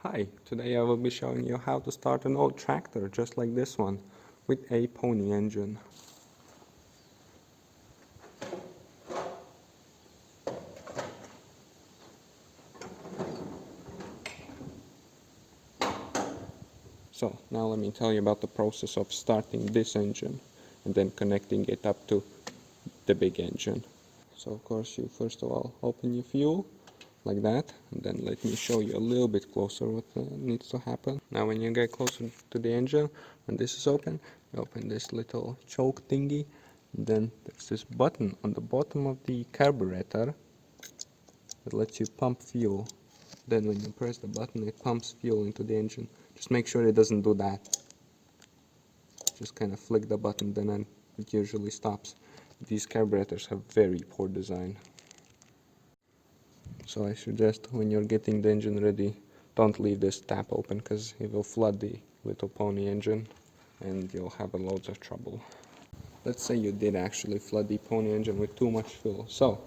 Hi, today I will be showing you how to start an old tractor just like this one with a pony engine. So now let me tell you about the process of starting this engine and then connecting it up to the big engine. So of course you first of all open your fuel like that, and then let me show you a little bit closer what needs to happen. Now when you get closer to the engine, when this is open, you open this little choke thingy, and then there's this button on the bottom of the carburetor that lets you pump fuel. Then when you press the button, it pumps fuel into the engine. Just make sure it doesn't do that. Just kind of flick the button, then it usually stops. These carburetors have very poor design. So I suggest when you're getting the engine ready, don't leave this tap open because it will flood the little pony engine and you'll have loads of trouble. Let's say you did actually flood the pony engine with too much fuel. So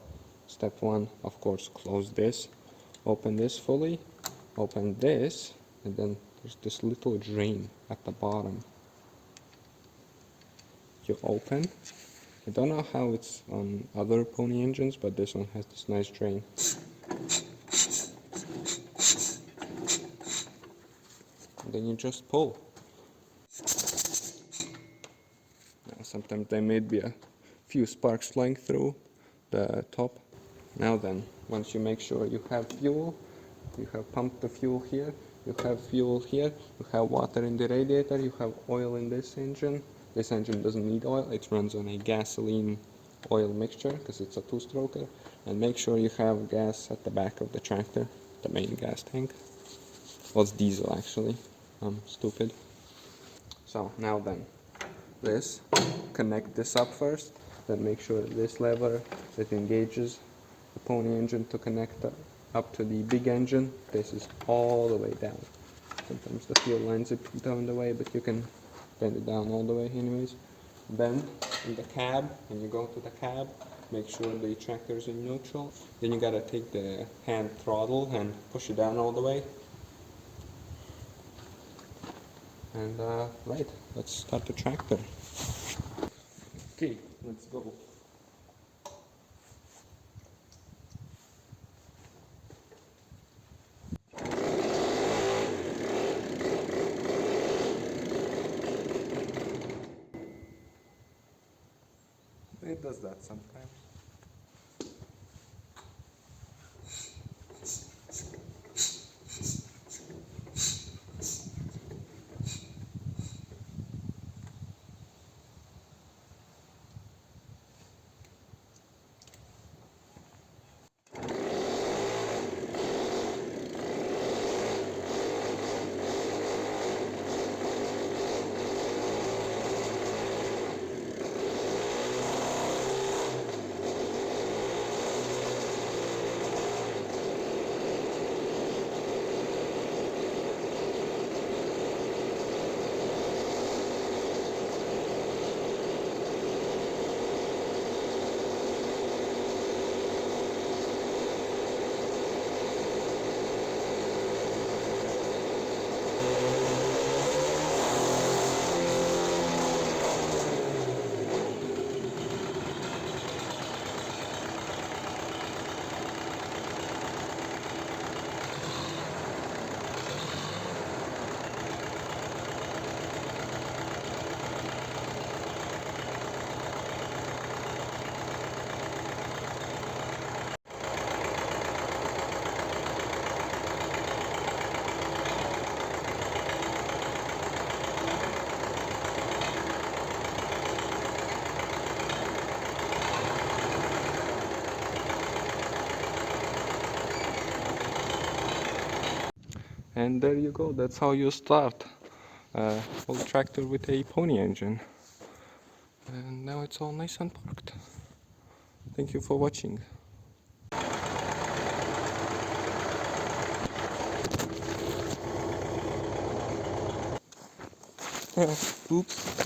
step one, of course, close this, open this fully, open this, and then there's this little drain at the bottom. You open. I don't know how it's on other pony engines, but this one has this nice drain. And then you just pull. Now sometimes there may be a few sparks flying through the top. Now then, once you make sure you have fuel, you have pumped the fuel here, you have fuel here, you have water in the radiator, you have oil in this engine. This engine doesn't need oil, it runs on a gasoline oil mixture because it's a two-stroker. And make sure you have gas at the back of the tractor, the main gas tank. Well, it's diesel actually, I'm stupid. So now then, connect this up first, then make sure this lever that engages the pony engine to connect up to the big engine, this is all the way down. Sometimes the fuel lines it down the way, but you can bend it down all the way anyways. Then in the cab, when you go to the cab, make sure the tractor is in neutral. Then you gotta take the hand throttle and push it down all the way. And right, let's start the tractor. Okay, let's go. It does that sometimes. And there you go, that's how you start a old tractor with a pony engine. And now it's all nice and parked. Thank you for watching. Oops.